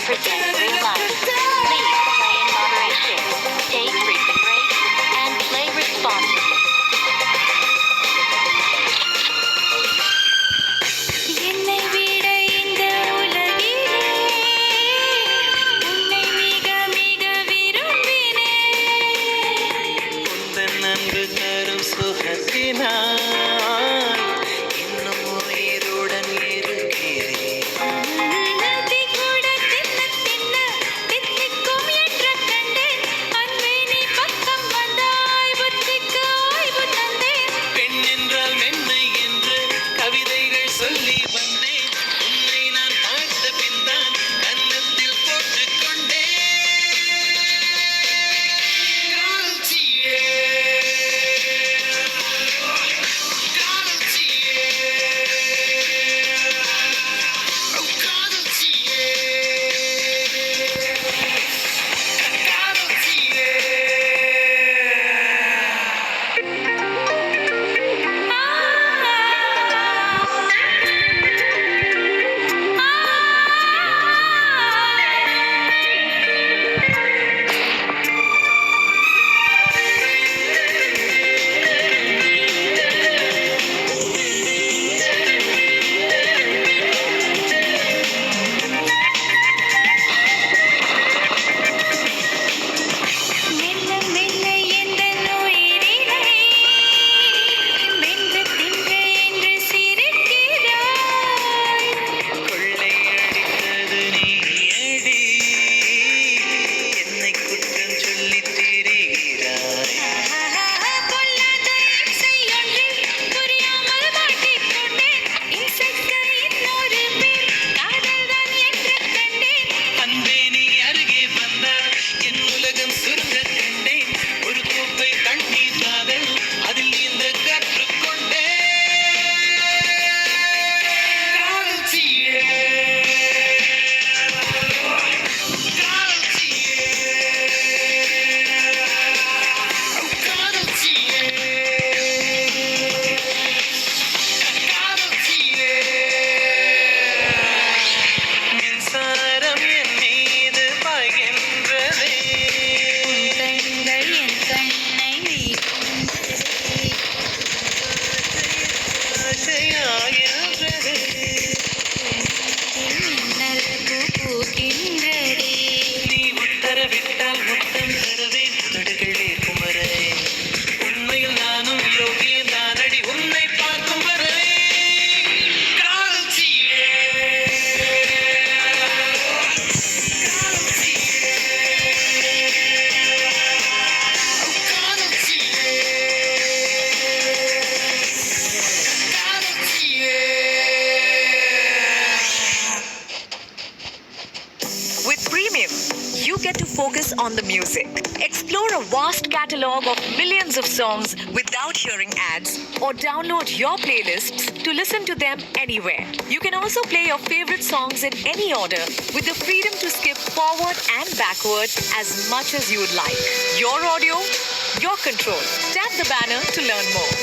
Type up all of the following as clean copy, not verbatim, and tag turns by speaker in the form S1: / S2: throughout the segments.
S1: presents real life. Please play in moderation. Take frequent breaks and play responsibly.
S2: என்னை விட இந்த உலகிலே உன்னை மிக மிக விரும்பினேன்.
S3: உந்தன் அன்பு தரும் சுகத்தினால் இன்னும் உயிருடன் இருக்கிறேன்.
S2: நதி கூட தின்ன தின்ன தித்திக்கும் என்று கண்டேன். அன்பே நீ பக்கம் வந்தாய் புத்திக்கு ஓய்வு தந்தேன்.
S3: பெண் என்றால் மென்மை என்று கவிதைகள் சொல்லி வந்தேன். உன்னை நான் பார்த்த பின்தான் கன்னத்தில் போட்டுக்கொண்டேன். காதல்ச்சியே, காதல்ச்சியே, ஓ காதல்ச்சியே, காதல்ச்சியே.
S2: மெல்ல மெல்ல எந்தன் உயிரினை வென்று தின்று என்று சிரிக்கிறாய்.
S3: கொள்ளையடித்தது நீயடி, என்னை குற்றம் சொல்லித் திரிகிறாய்.
S2: பொல்லாத இசையொன்றில் புரியாமல் மாட்டிக்கொண்டேன். இசைக்கு இன்னொரு பேர் காதல்தான் என்று கண்டேன்.
S3: அன்பே நீ அருகே வந்தால் என் உலகம் சுருங்கக் கண்டேன். ஒரு கோப்பை தண்ணீர் காதல் அதில் நீந்த கற்றுக்கொண்டேன். காதல்ச்சியே, காதல்ச்சியே, ஓ காதல்ச்சியே, காதல்ச்சியே. மின்சாரம் என் மீது பாய்கின்றதே.
S2: கண்கள் என் கண்ணை
S3: ஆசையாகின்றதே.
S2: மின்னல் பூ பூக்கின்றதே.
S3: நீ உத்தரவிட்டால் முத்தம் தருவேன் தொடுகள் ஏற்கும் வரை. உண்மையில் நானும் யோகியன் தானடி உன்னை பார்க்கும் வரை. காதல்ச்சியே, காதல்ச்சியே, ஓ காதல்ச்சியே, காதல்ச்சியே.
S4: With Premium, you get to focus on the music. Explore a vast catalog of millions of songs without hearing ads, or download your playlists to listen to them anywhere. You can also play your favorite songs in any order with the freedom to skip forward and backward as much as you'd like. Your audio, your control. Tap the banner to learn more.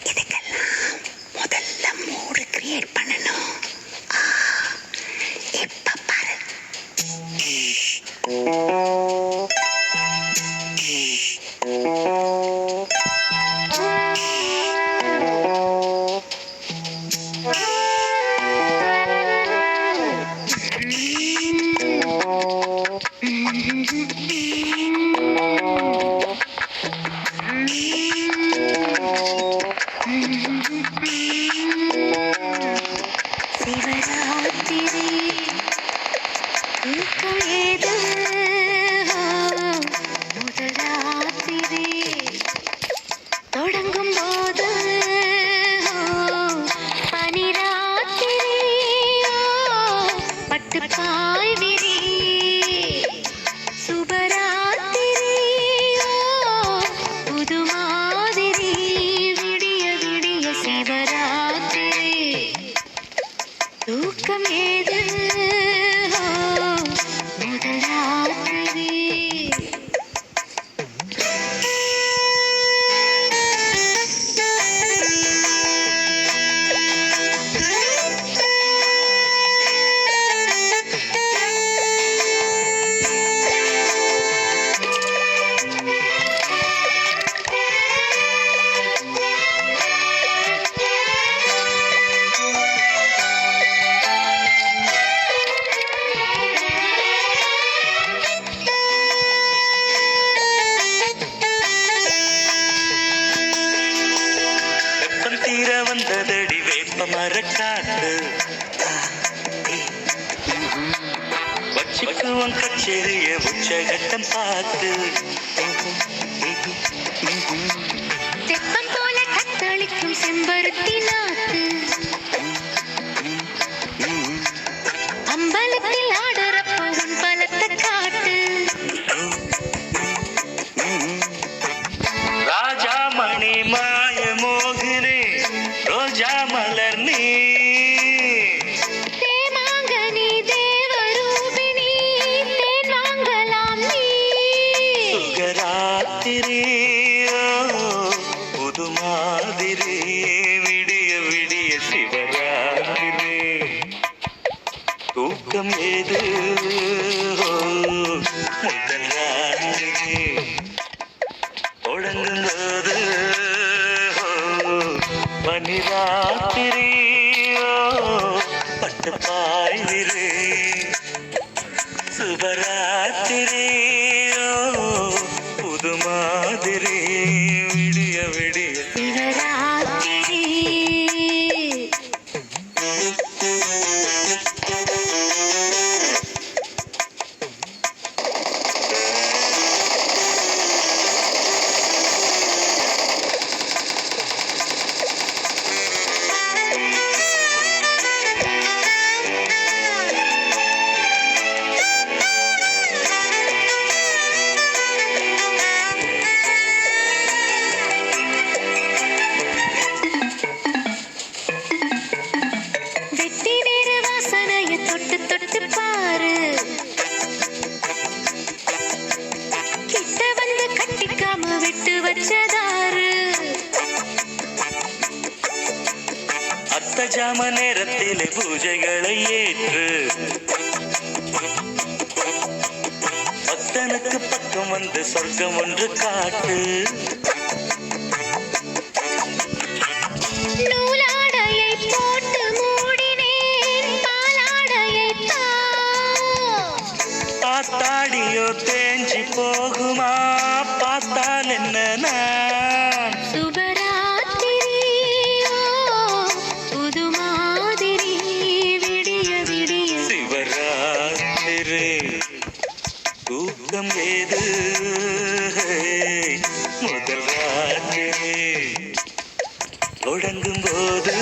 S5: இதுக்கெல்லாம் முதல்ல மூடு create பண்ணணும். இப்ப பாரு.
S3: வந்ததடி வேப்ப மரக்காத்து வச்சுக்குவன் கச்சேரிய உச்சகட்டம் பார்த்து
S2: தெப்பம் போல கத்தளிக்கும் செம்பருத்தி நாத்து அம்பலத்தில் ஆடுறப்போ உன் பலத்தை காட்டு
S3: ராஜா மணி மாய மோகினி ரோஜா மலர் நீ
S2: தேமாங்கனி தேவரூபிணி தேன் வாங்கலாம் நீ
S3: சுகராத்திரி புது மாதிரி விடிய விடிய சிவராத்திரி தூக்கம் ஏது முதல் ராத்திரி தொடங்கும்போது பனிராத்திரி பட்டு பாய்விரு சுபராத்திரி புது மாதிரி விடிய விடிய
S2: சிவராத்திரி வெட்டி வேறு வாசனைய தொட்டு தொட்டு பாரு கிட்ட வந்து கட்டிக்காம விட்டு வச்சதாரு
S3: அத்த ஜாம நேரத்திலே பூஜைகளை ஏற்று பக்தனுக்கு பக்கம் வந்து சொர்க்கம் ஒன்று காட்டு
S2: நூலாடையை போட்டு மூடினேன் பாலாடையை
S3: பார்த்தாடியோ தேஞ்சி போகுமா பார்த்தால் என்ன நான்
S2: சுபராத்திரியோ புது மாதிரி விடிய விடிய
S3: சிவராத்திரி தூக்கம் ஏது முதல் ராத்திரி தொடங்கும் போது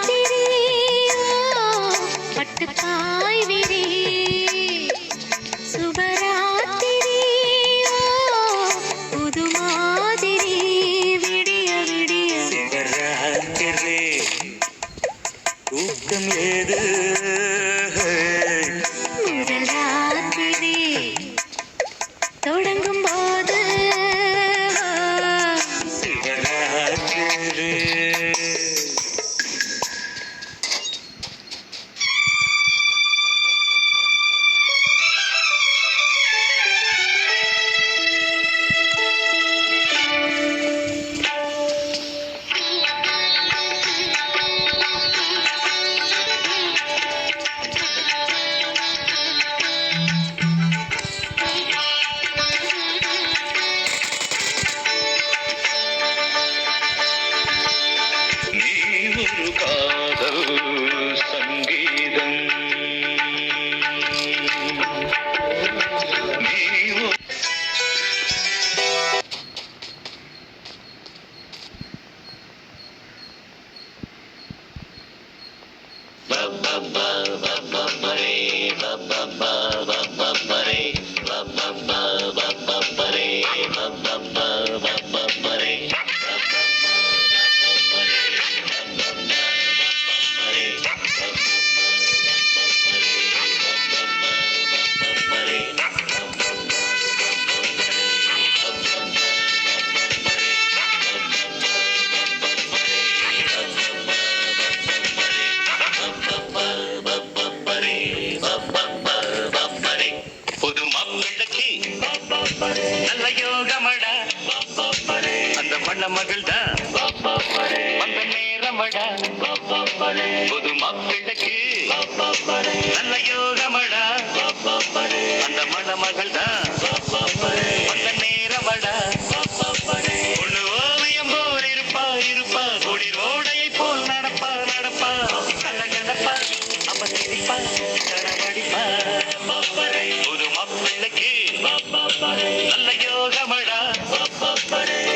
S2: பனிராத்திரியோ பட்டு பாய் விரி சுபராத்திரியோ புது மாதிரி விடிய விடிய
S3: சிவராத்திரி தூக்கம் ஏது
S2: முதல் ராத்திரி தொடங்கும் போது
S3: சிவராத்திரி நீ ஒரு காதல் சங்கீதம் நீ ஒரு புது மாப்பிள்ளைக்கு நல்ல யோகமடா அந்த மண்ண மகள்தான் அந்த நேரமடா புது மாப்பிள்ளைக்கு நல்ல யோகமடா அந்த மண்ண மகள்தான் அந்த நேரமடா ஒண்ணு ஓவியம் நல்ல யோகமடா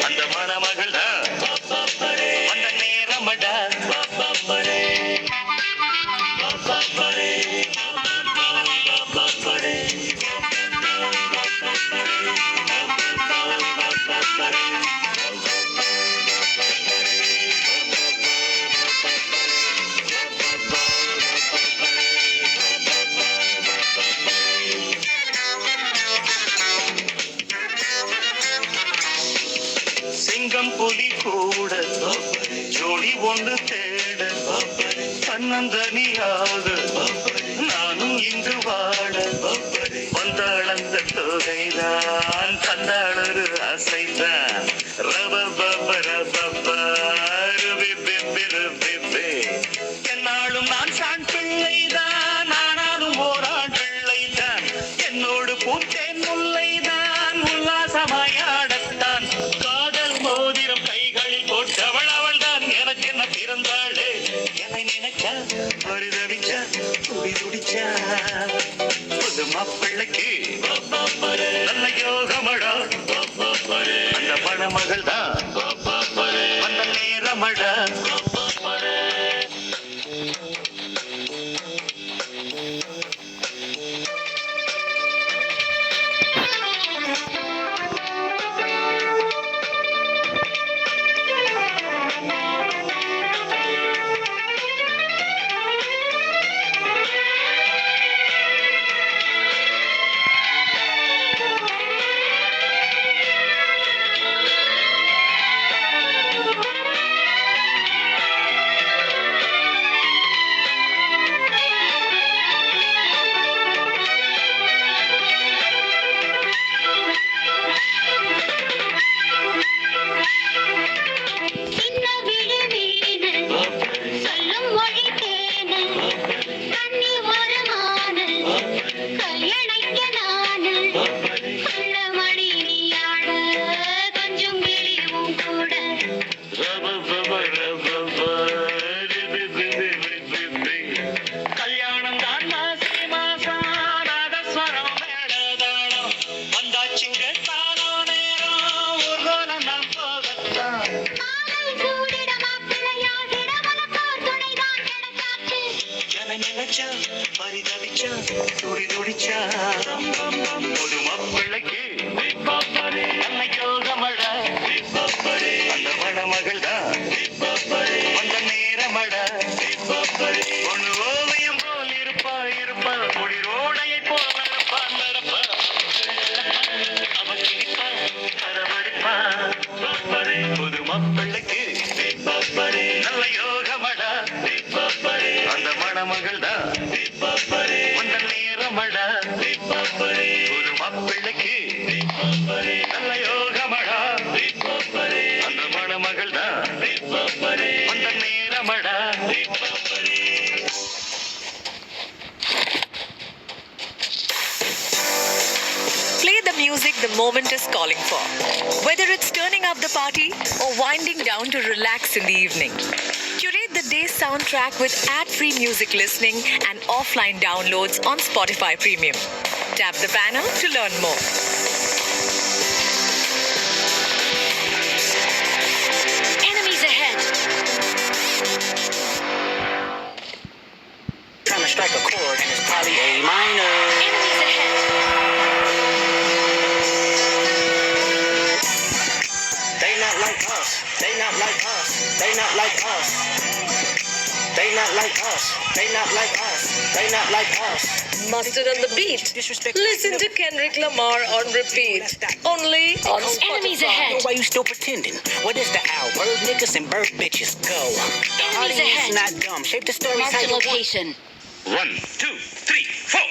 S3: அந்த மணமகள்டா அந்த நேரமடா சிங்கம் புலி கூட ஜோடி ஒன்று தேட தன்னந்தனியாக நானும் இங்கு வாழ வந்தாள் அந்த தொகைதான் தந்தாளொரு அசைதான் என்னாலும் நான் சான் பிள்ளைதான் ஆனாலும் ஓரான் பிள்ளைதான் என்னோடு பூத்தேன் முல்லைதான் உல்லாசமாயாடத்தான் காதல் மோதிரம் கைகளில் போட்டவள் அவள்தான் எனக்கு என்ன பிறந்தாளே என்னை நினைச்சா பரிதவிச்சா துடி துடிச்சா புது மாப்பிள்ளைக்கு நல்ல யோகமடா அந்த மணமகள் தான் அந்த நேரமடா
S1: சின்ன விழி வீணு சொல்லும் மொழி தேனு கண்ணி ஒரு மானு கல்யாணிக்க நானு சொல்ல மணி நீயாட கொஞ்சம் கிளியும் கூட கல்யாணம் தான் மாசி மாசம் நாதஸ்வரம் மேடதாளம் வந்தாச்சுங்க தானோ நேரம் ஊர்வலம் நாம் போகத்தான் மாலை சூடிட மாப்பிள்ளையாகிட உனக்கோர் துணைதான் கிடைச்சாச்சு
S3: என நினைச்சா பரிதவிச்சா துடி துடிச்சா ஒரு மாப்பிள்ளைக்கு நல்ல யோகமடா அந்த மணமகள் தான் அந்த நேரமடா ஒண்ணு ஓவியம் போல் இருப்பா இருப்பா குளிரோடையை போல் நடப்பா நடப்பா அவன் கிணிப்பா கரவடிப்பா புது மாப்பிள்ளைக்கு நல்ல யோகமடா அந்த மணமகள் தான் அந்த நேரமடா புது மாப்பிள்ளைக்கு நல்ல யோகமடா அந்த மணமகள் தான் அந்த நேரமடா
S4: Play the music the moment is calling for. Whether it's turning up the party or winding down to relax in the evening. Curate the day's soundtrack with ad-free music listening and offline downloads on Spotify Premium. Tap the banner to learn more.
S1: Enemies ahead.
S5: Trying to strike a chord and it's probably A minor.
S1: Enemies ahead.
S5: They not like us. They not like us. They not like us. They not like us. They not like us. They not like us.
S4: Mustard on the beat. Listen to Kendrick Lamar on repeat. Only on
S1: Enemies
S4: Spotify.
S1: ahead.
S5: Why you still pretending? What is the owl? Bird niggas and bird bitches go. The
S1: Enemies
S5: audience
S1: ahead.
S5: not dumb. Shape the story how
S1: Marked a
S5: you want.
S1: location.
S3: 1, 2, 3, 4.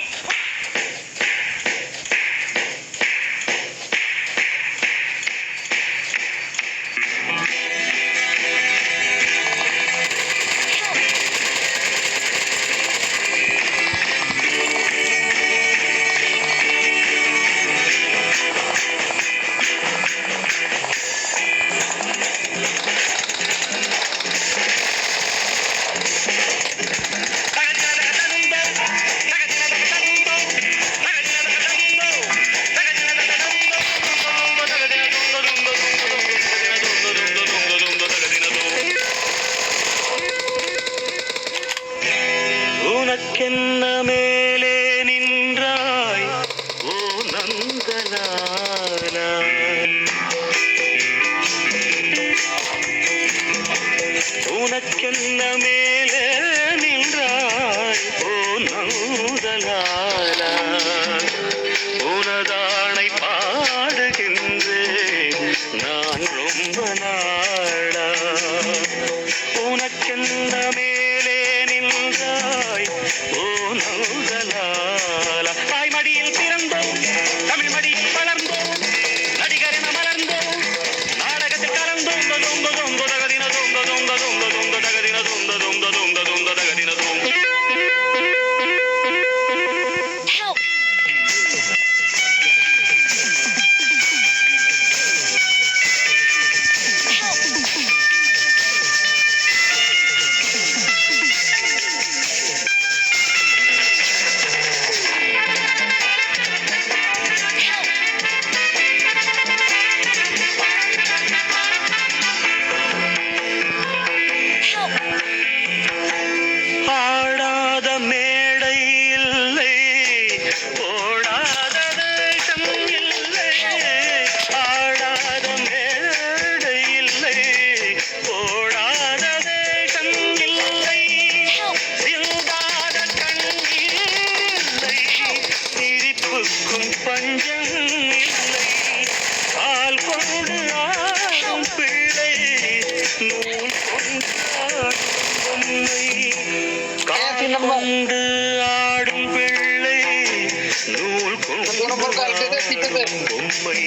S3: ஆடும் பொம்மை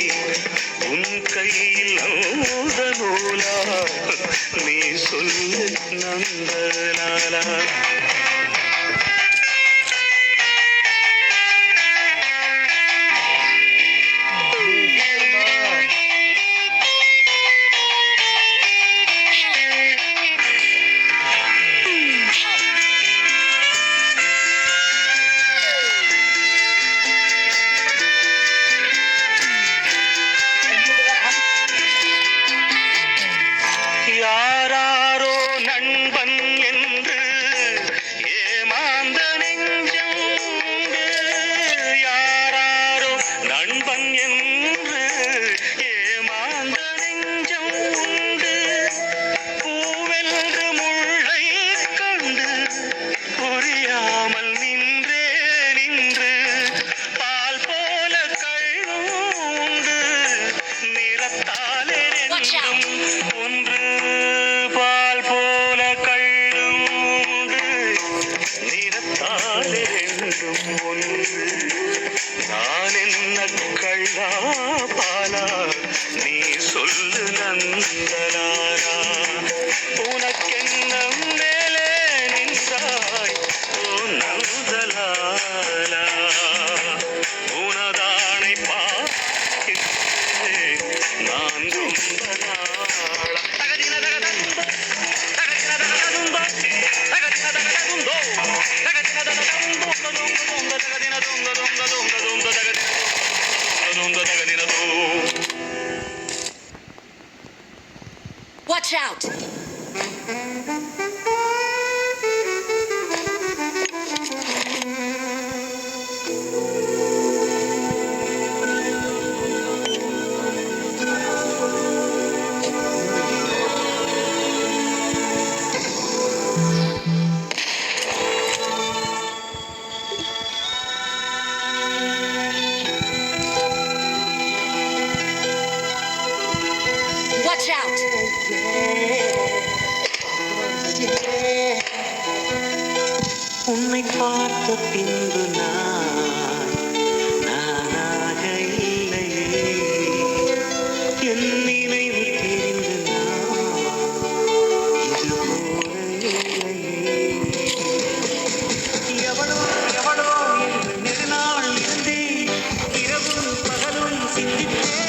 S3: உன் கையில் நூத நூலா நீ சொல்லு நந்தலாலா யாராரோ நண்பன் என்று ஏமாந்த நெஞ்சம் உண்டு. யாராரோ நண்பன் என்று ஏமாந்த நெஞ்சம் உண்டு. பூவென்று முள்ளை கண்டு புரியாமல் நின்றே நின்று பால் போல கழும் உண்டு. நிறத்தாலே
S2: Watch out.
S3: ரெண்டும் ஒன்று பால் போல கள்ளும் உண்டு. நிறத்தாலே ரெண்டும் ஒன்று. நான் என்ன கள்ளா பாலா நீ சொல்லு நந்தலாரா உனக்கென்ன மேலே நின்றாய் ஓ நந்தலாலா உனதானை பார்த்து நான் ரொம்ப நாளா தகதின தகதந்தோ தகதின தகதந்தோ தகதின தகதந்தோ தகதின தகதந்தோ தொங்க தகதின தொங்க தொங்க தொங்க தொங்க தகதின தொங்க தகதின தோ
S2: Watch out! Watch out!
S3: உன்னை பார்த்த பின்பு நானாக இல்லையே என் நினைவு தெரிந்து இது போல இல்லையே எவளோ எவளோ என்று நெடுநாள் இருந்தேன் இரவும் பகலும் சிந்தித்தேன்